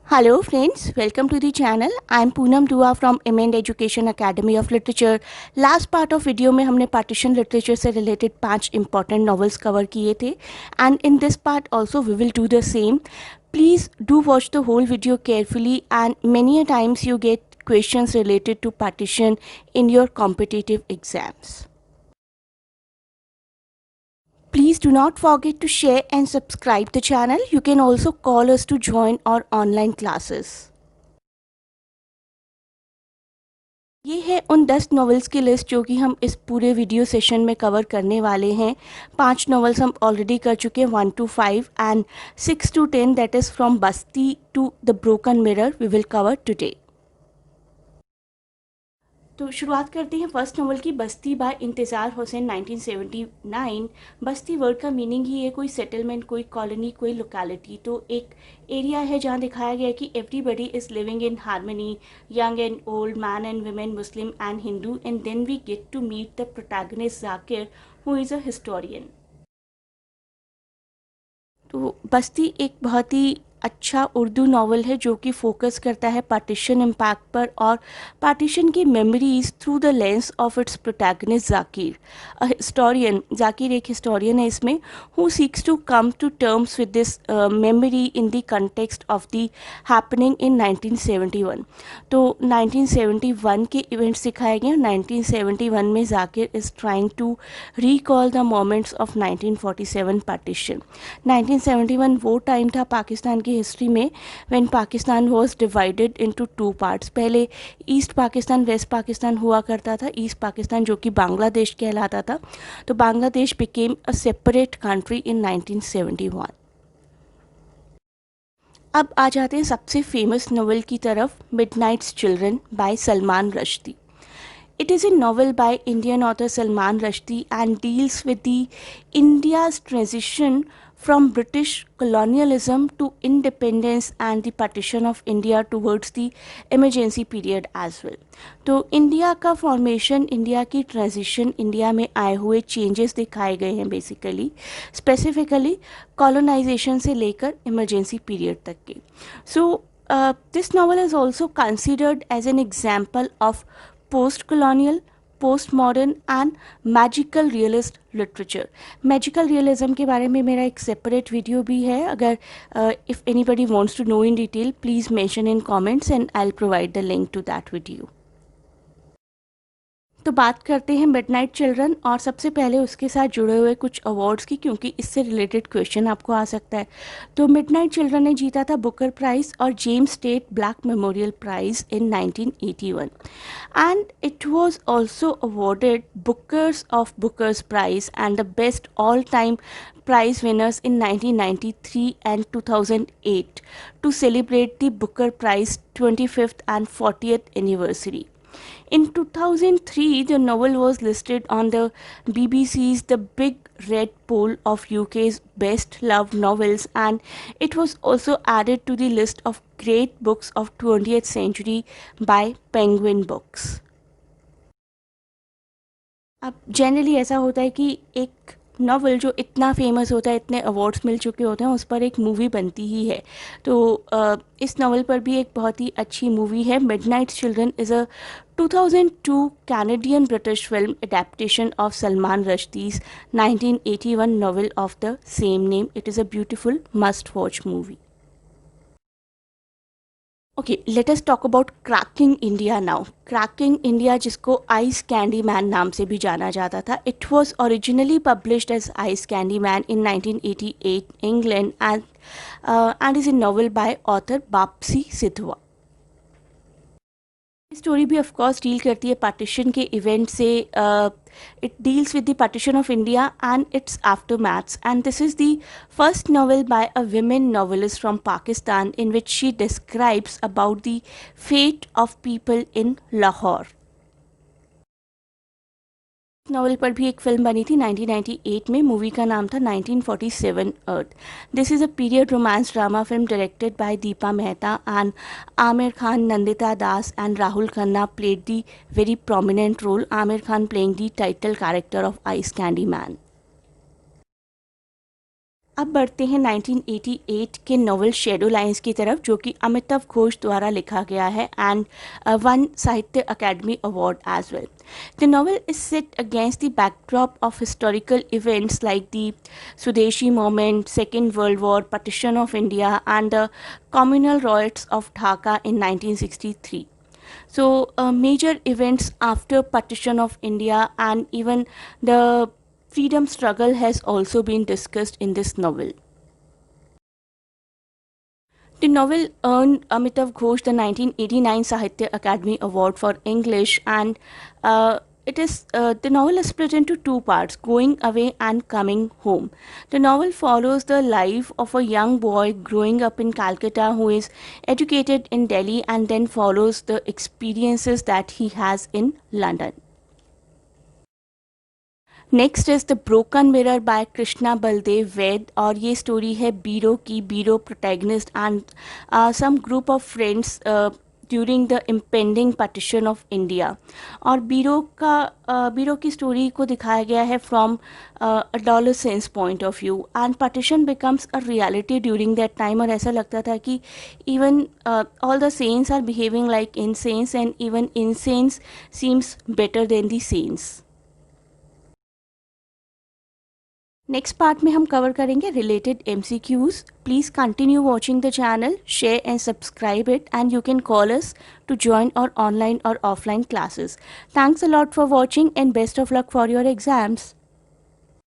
Hello friends, welcome to the channel. I am Poonam Dua from MN Education Academy of Literature. Last part of video में हमने partition literature से related 5 important novels cover किए थे and in this part also we will do the same. Please do watch the whole video carefully and many a times you get questions related to partition in your competitive exams. Please do not forget to share and subscribe the channel. You can also call us to join our online classes. ये है उन 10 novels की list जो कि हम इस पूरे video session में कवर करने वाले हैं। 5 नॉवेल्स हम ऑलरेडी कर चुके हैं 1 to 5 and 6 to 10 that is from Basti to The Broken Mirror we will cover today. तो शुरुआत करते हैं फर्स्ट नॉवल की, बस्ती बाय इंतज़ार हुसैन 1979। बस्ती वर्ड का मीनिंग ही है कोई सेटलमेंट, कोई कॉलोनी, कोई लोकेलिटी। तो एक एरिया है जहाँ दिखाया गया है कि everybody is living in harmony, young and old, man and women, Muslim and Hindu. And then we get to meet the protagonist Zakir who is a historian. तो बस्ती एक बहुत ही अच्छा उर्दू नावल है जो कि फोकस करता है पार्टीशन इम्पैक्ट पर और पार्टीशन की memories through the lens of its protagonist Zakir, a historian. Zakir एक हिस्टोरियन है इसमें, who seeks to come to terms with this memory in the context of the happening in 1971। तो 1971 के इवेंट्स दिखाए गए। 1971 में Zakir is trying to recall the moments of 1947 partition. 1971 वो time था पाकिस्तान की हिस्ट्री में when Pakistan was divided into 2 parts. पहले ईस्ट पाकिस्तान, वेस्ट पाकिस्तान हुआ करता था। ईस्ट पाकिस्तान जो कि बांग्लादेश कहलाता था, तो Bangladesh became a separate country in 1971। अब आ जाते हैं सबसे फेमस नॉवल की तरफ, Midnight's Children by Salman Rushdie. It is a novel by Indian author Salman Rushdie and deals with the India's transition from British colonialism to independence and the partition of India towards the emergency period as well. तो India का formation, India की transition, India में आए हुए changes दिखाए गए हैं basically, specifically colonisation से लेकर इमरजेंसी पीरियड तक के। So this novel is also considered as an example of post colonial, post modern and magical realist literature. Magical realism के बारे में मेरा एक सेपरेट वीडियो भी है। अगर if anybody wants to know in detail please mention in comments and I will provide the link to that video. तो बात करते हैं मिडनाइट चिल्ड्रन और सबसे पहले उसके साथ जुड़े हुए कुछ अवार्ड्स की, क्योंकि इससे रिलेटेड क्वेश्चन आपको आ सकता है। तो मिडनाइट चिल्ड्रन ने जीता था बुकर प्राइज़ और James Tait Black Memorial Prize in 1981 and it was also awarded Bookers of Bookers Prize and the best all time prize winners in 1993 and 2008 to celebrate the Booker Prize 25th and 40th anniversary. In 2003, the novel was listed on the BBC's The Big Red Poll of UK's Best Loved Novels, and it was also added to the list of great books of 20th century by Penguin Books. अब generally ऐसा होता है कि एक novel जो इतना famous होता है, इतने अवार्ड्स मिल चुके होते हैं, उस पर एक मूवी बनती ही है। तो इस नॉवल पर भी एक बहुत ही अच्छी मूवी है। Midnight children is a 2002 Canadian British film adaptation of Salman Rushdie's 1981 novel of the same name. It is a beautiful must-watch movie. Okay, let us talk about Cracking India now. Cracking India, जिसको Ice Candy Man नाम से भी जाना जाता था, it was originally published as Ice Candy Man in 1988 England and is a novel by author Bapsi Sidhwa. Story भी of course deal करती है पार्टीशन के इवेंट से। It deals with the partition of India and its aftermaths and this is the first novel bye a women novelist from Pakistan in which she describes about the fate of people in Lahore. Novel पर भी एक film बनी थी 1998 में। Movie का नाम था 1947 Earth. This is a period romance drama film directed by Deepa Mehta and Aamir Khan, Nandita Das and Rahul Khanna played the very prominent role, Amir Khan playing the title character of Ice Candy Man. अब बढ़ते हैं 1988 के नॉवल शैडो लाइंस की तरफ, जो कि अमिताभ घोष द्वारा लिखा गया है and won Sahitya Akademi award as well. The novel is set against the backdrop of historical events like the Swadeshi movement, Second World War, partition of India, and the communal riots of Dhaka in 1963. So, major events after partition of India and even the freedom struggle has also been discussed in this novel. The novel earned Amitav Ghosh the 1989 Sahitya Academy Award for English, and the novel is split into two parts: Going Away and Coming Home. The novel follows the life of a young boy growing up in Calcutta who is educated in Delhi and then follows the experiences that he has in London. Next is The Broken Mirror by Krishna Baldev Vaid, और ये story है बीरो की. Biro protagonist and some group of friends during the impending partition of India. और बीरो की story को दिखाया गया है from adolescence point of view, and partition becomes a reality during that time. और ऐसा लगता था कि even all the sense are behaving like insane and even insane seems better than the sense. Next part में हम cover करेंगे related MCQs. Please continue watching the channel, share and subscribe it, and you can call us to join our online or offline classes. Thanks a lot for watching and best of luck for your exams.